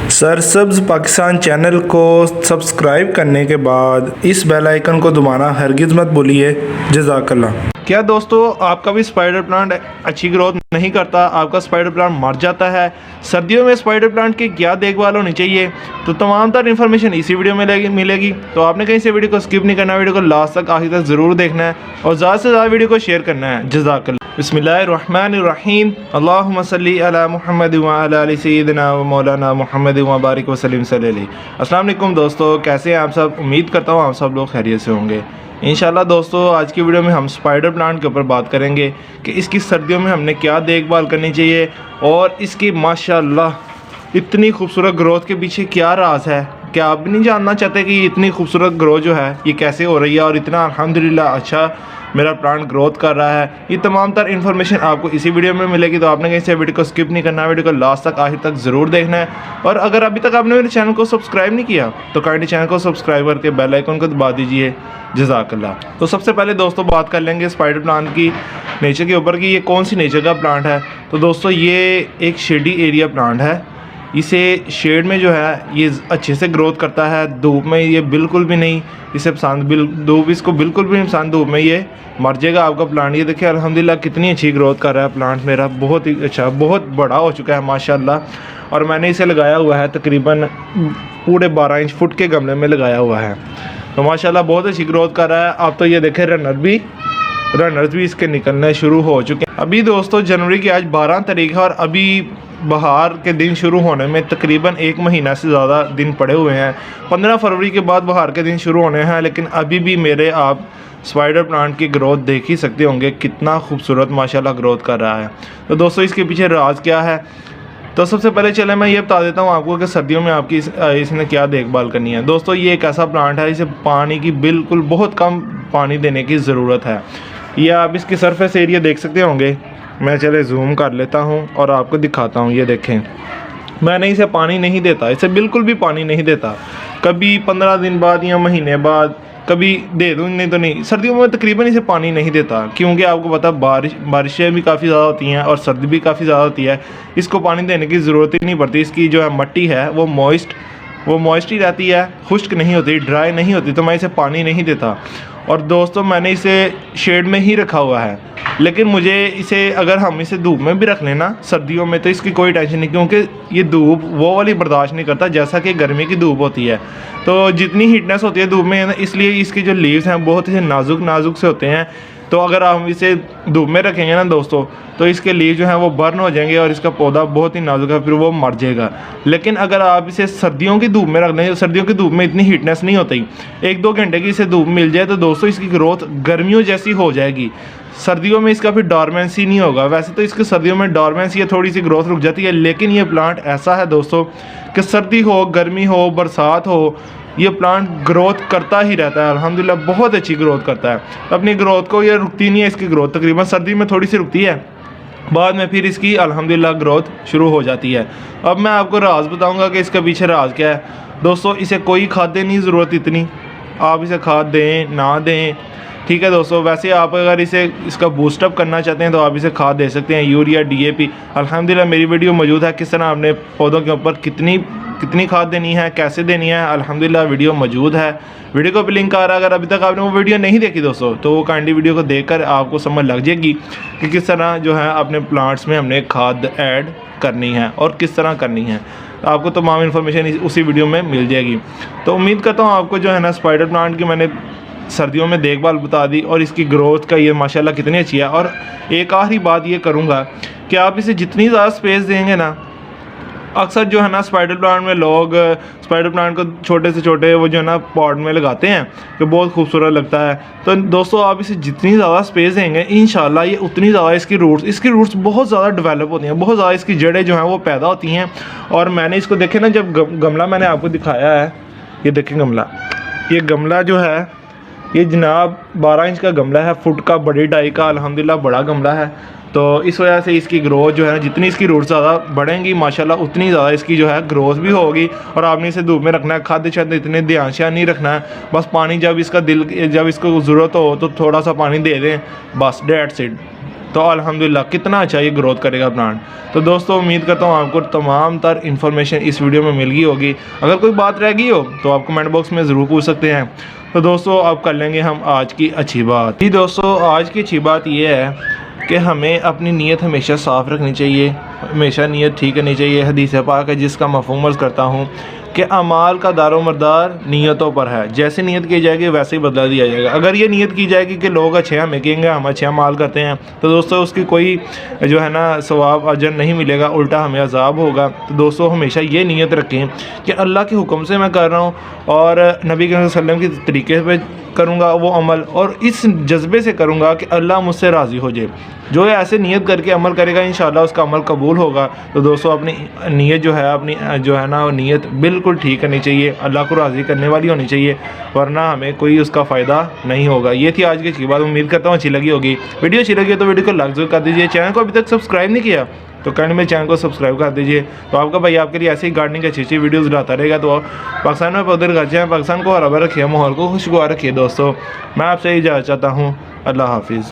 सरसब्ज Pakistan channel को subscribe करने के बाद इस बेल आइकन को दबाना हरगिज़ मत भूलिए। जज़ाकल्लाह। क्या दोस्तों, आपका भी स्पाइडर प्लांट अच्छी ग्रोथ नहीं करता, आपका स्पाइडर प्लांट मर जाता है? सर्दियों में स्पाइडर प्लांट की क्या देखभाल होनी चाहिए, तो तमाम तर इन्फॉर्मेशन इसी वीडियो में मिलेगी। तो आपने कहीं से वीडियो को स्किप नहीं करना, वीडियो को लास्ट तक आखिर तक ज़रूर देखना है और ज़्यादा से ज़्यादा वीडियो को शेयर करना है। जज़ाकल्लाह। बिस्मिल्लाहिर्रहमानिर्रहीम। अल्लाहुम्मा सल्ली अला मुहम्मद व अला आलि सय्यिदिना व मौलाना मुहम्मद व बारिक वसल्लिम सल्लल्लाहु। अस्सलाम वालेकुम दोस्तों, कैसे हैं आप सब? उम्मीद करता हूँ आप सब लोग खैरियत से होंगे। इंशाल्लाह दोस्तों, आज की वीडियो में हम स्पाइडर प्लांट के ऊपर बात करेंगे कि इसकी सर्दियों में हमने क्या देखभाल करनी चाहिए और इसकी माशाल्लाह इतनी खूबसूरत ग्रोथ के पीछे क्या राज है। क्या आप भी नहीं जानना चाहते कि इतनी खूबसूरत ग्रोथ जो है ये कैसे हो रही है और इतना अल्हम्दुलिल्लाह अच्छा मेरा प्लांट ग्रोथ कर रहा है? ये तमाम तर इन्फॉर्मेशन आपको इसी वीडियो में मिलेगी। तो आपने कहीं से वीडियो को स्किप नहीं करना, वीडियो को लास्ट तक आखिर तक ज़रूर देखना है। और अगर अभी तक आपने मेरे चैनल को सब्सक्राइब नहीं किया तो काइंडली चैनल को सब्सक्राइब करके बेल आइकन को दबा दीजिए। जज़ाकल्लाह। तो सबसे पहले दोस्तों बात कर लेंगे स्पाइडर प्लांट की नेचर के ऊपर कि ये कौन सी नेचर का प्लांट है। तो दोस्तों ये एक शेडी एरिया प्लांट है। इसे शेड में जो है ये अच्छे से ग्रोथ करता है, धूप में ये बिल्कुल भी नहीं इसे पसंद, धूप इसको बिल्कुल भी नहीं पसंद, धूप में ये मर जाएगा आपका प्लांट। ये देखिए अल्हम्दुलिल्लाह कितनी अच्छी ग्रोथ कर रहा है प्लांट मेरा, बहुत ही अच्छा, बहुत बड़ा हो चुका है माशाल्लाह। और मैंने इसे लगाया हुआ है तकरीबन पूरे 12 इंच फुट के गमले में लगाया हुआ है। तो माशाल्लाह बहुत अच्छी ग्रोथ कर रहा है। अब तो ये देखें रनर्स भी इसके निकलने शुरू हो चुके हैं। अभी दोस्तों जनवरी की आज 12 तारीख है और अभी बहार के दिन शुरू होने में तकरीबन 1 महीना से ज़्यादा दिन पड़े हुए हैं। 15 फरवरी के बाद बहार के दिन शुरू होने हैं, लेकिन अभी भी मेरे आप स्पाइडर प्लांट की ग्रोथ देख ही सकते होंगे, कितना खूबसूरत माशाल्लाह ग्रोथ कर रहा है। तो दोस्तों इसके पीछे राज क्या है, तो सबसे पहले चले मैं ये बता देता हूँ आपको कि सर्दियों में आपकी इसने क्या देखभाल करनी है। दोस्तों ये एक ऐसा प्लांट है इसे पानी की बिल्कुल बहुत कम पानी देने की ज़रूरत है। ये आप इसकी सरफेस एरिया देख सकते होंगे। मैं चले जूम कर लेता हूँ और आपको दिखाता हूँ। ये देखें, मैंने इसे पानी नहीं देता, इसे बिल्कुल भी पानी नहीं देता। कभी 15 दिन बाद या महीने बाद कभी दे दूँ, नहीं तो नहीं। सर्दियों में तकरीबन इसे पानी नहीं देता क्योंकि आपको पता बारिशें भी काफ़ी ज़्यादा होती हैं और सर्दी भी काफ़ी ज़्यादा होती है। इसको पानी देने की ज़रूरत ही नहीं पड़ती। इसकी जो है मिट्टी है वो मॉइस्ट ही रहती है, खुश्क नहीं होती, ड्राई नहीं होती, तो मैं इसे पानी नहीं देता। और दोस्तों मैंने इसे शेड में ही रखा हुआ है, लेकिन मुझे इसे अगर हम इसे धूप में भी रख लेना सर्दियों में तो इसकी कोई टेंशन नहीं, क्योंकि ये धूप वो वाली बर्दाश्त नहीं करता जैसा कि गर्मी की धूप होती है। तो जितनी हीटनेस होती है धूप में, इसलिए इसकी जो लीव्स हैं बहुत ही नाजुक से होते हैं। तो अगर हम इसे धूप में रखेंगे ना दोस्तों तो इसके लीव जो हैं वो बर्न हो जाएंगे और इसका पौधा बहुत ही नाजुक है, फिर वो मर जाएगा। लेकिन अगर आप इसे सर्दियों की धूप में रख दें, सर्दियों की धूप में इतनी हीटनेस नहीं होती, 1-2 घंटे की इसे धूप मिल जाए तो दोस्तों इसकी ग्रोथ गर्मियों जैसी हो जाएगी। सर्दियों में इसका फिर डॉर्मेंसी नहीं होगा। वैसे तो इसकी सर्दियों में डॉर्मेंसी या थोड़ी सी ग्रोथ रुक जाती है, लेकिन ये प्लांट ऐसा है दोस्तों कि सर्दी हो, गर्मी हो, बरसात हो, ये प्लांट ग्रोथ करता ही रहता है। अल्हम्दुलिल्लाह बहुत अच्छी ग्रोथ करता है। अपनी ग्रोथ को ये रुकती नहीं है, इसकी ग्रोथ तकरीबन सर्दी में थोड़ी सी रुकती है, बाद में फिर इसकी अल्हम्दुलिल्लाह ग्रोथ शुरू हो जाती है। अब मैं आपको राज बताऊंगा कि इसका पीछे राज क्या है। दोस्तों इसे कोई खाद देने की ज़रूरत इतनी, आप इसे खाद दें ना दें, ठीक है दोस्तों। वैसे आप अगर इसका बूस्टअप करना चाहते हैं तो आप इसे खाद दे सकते हैं, यूरिया, DAP। अल्हम्दुलिल्लाह मेरी वीडियो मौजूद है किस तरह आपने पौधों के ऊपर कितनी खाद देनी है, कैसे देनी है, अल्हम्दुलिल्लाह वीडियो मौजूद है। वीडियो को भी लिंक आ रहा है, अगर अभी तक आपने वो वीडियो नहीं देखी दोस्तों तो वो काइंडली वीडियो को देखकर आपको समझ लग जाएगी कि किस तरह जो है अपने प्लांट्स में हमने खाद ऐड करनी है और किस तरह करनी है। आपको तमाम इन्फॉर्मेशन उसी वीडियो में मिल जाएगी। तो उम्मीद करता हूँ आपको जो है ना स्पाइडर प्लांट की मैंने सर्दियों में देखभाल बता दी और इसकी ग्रोथ का ये माशाल्लाह कितनी अच्छी है। और एक आखिरी बात ये करूँगा कि आप इसे जितनी ज़्यादा स्पेस देंगे ना, अक्सर जो है ना स्पाइडर प्लांट में लोग स्पाइडर प्लांट को छोटे से छोटे वो जो है ना पॉट में लगाते हैं कि बहुत खूबसूरत लगता है। तो दोस्तों आप इसे जितनी ज़्यादा स्पेस देंगे इंशाल्लाह ये उतनी ज़्यादा इसकी रूट्स बहुत ज़्यादा डेवलप होती हैं, बहुत ज़्यादा इसकी जड़ें जो हैं वो पैदा होती हैं। और मैंने इसको देखे ना, जब गमला मैंने आपको दिखाया है, ये देखें गमला, ये गमला जो है ये जनाब 12 इंच का गमला है, फुट का, बड़ी डाई का, अल्हम्दुलिल्लाह बड़ा गमला है। तो इस वजह से इसकी ग्रोथ जो है, जितनी इसकी रूट्स ज़्यादा बढ़ेंगी माशाल्लाह उतनी ज़्यादा इसकी जो है ग्रोथ भी होगी। और आपने इसे धूप में रखना है, खाद शायद इतने ध्यान से नहीं रखना है, बस पानी जब इसको ज़रूरत हो तो थोड़ा सा पानी दे दें, बस डेट्स इट। तो अल्हम्दुलिल्लाह कितना अच्छा ये ग्रोथ करेगा प्लांट। तो दोस्तों उम्मीद करता हूँ आपको तमाम तर इन्फॉर्मेशन इस वीडियो में मिल गई होगी। अगर कोई बात रह गई हो तो आप कमेंट बॉक्स में ज़रूर पूछ सकते हैं। तो दोस्तों अब कर लेंगे हम आज की अच्छी बात। जी दोस्तों, आज की अच्छी बात ये है कि हमें अपनी नीयत हमेशा साफ़ रखनी चाहिए, हमेशा नीयत ठीक करनी चाहिए। हदीस पाक है जिसका मफ़हूम अर्ज़ करता हूँ कि अमाल का दारोमदार नीयतों पर है। जैसे नीयत की जाएगी वैसे ही बदला दिया जाएगा। अगर ये नीयत की जाएगी कि लोग अच्छे हमें कहेंगे, हम अच्छे अमाल करते हैं, तो दोस्तों उसकी कोई जो है ना सवाब अजर नहीं मिलेगा, उल्टा हमें अजाब होगा। तो दोस्तों हमेशा ये नीयत रखें कि अल्लाह के हुक्म से मैं कर रहा हूँ और नबी के वसल्लम के तरीके पे करूँगा वो अमल, और इस जज्बे से करूँगा कि अल्लाह मुझसे राज़ी हो जाए। जो ऐसे नीयत करके अमल करेगा इंशाअल्लाह उसका अमल कबूल होगा। तो दोस्तों अपनी नीयत जो है, अपनी जो है ना वो नीयत बिल्कुल ठीक करनी चाहिए, अल्लाह को राज़ी करने वाली होनी चाहिए, वरना हमें कोई उसका फ़ायदा नहीं होगा। ये थी आज की बात। उम्मीद करता हूँ अच्छी लगी होगी। वीडियो अच्छी लगी तो वीडियो को लाइक ज़रूर कर दीजिए। चैनल को अभी तक सब्सक्राइब नहीं किया तो काइंड में चैनल को सब्सक्राइब कर दीजिए। तो आपका भाई आपके लिए ऐसी ही गार्डनिंग की अच्छी वीडियोस लाता रहेगा। तो पाकिस्तान में पौधे लगाते हैं, पाकिस्तान को हरा भरा रखिए, माहौल को खुशगवार रखिए। दोस्तों मैं आपसे इजाज़त चाहता हूँ। अल्लाह हाफिज़।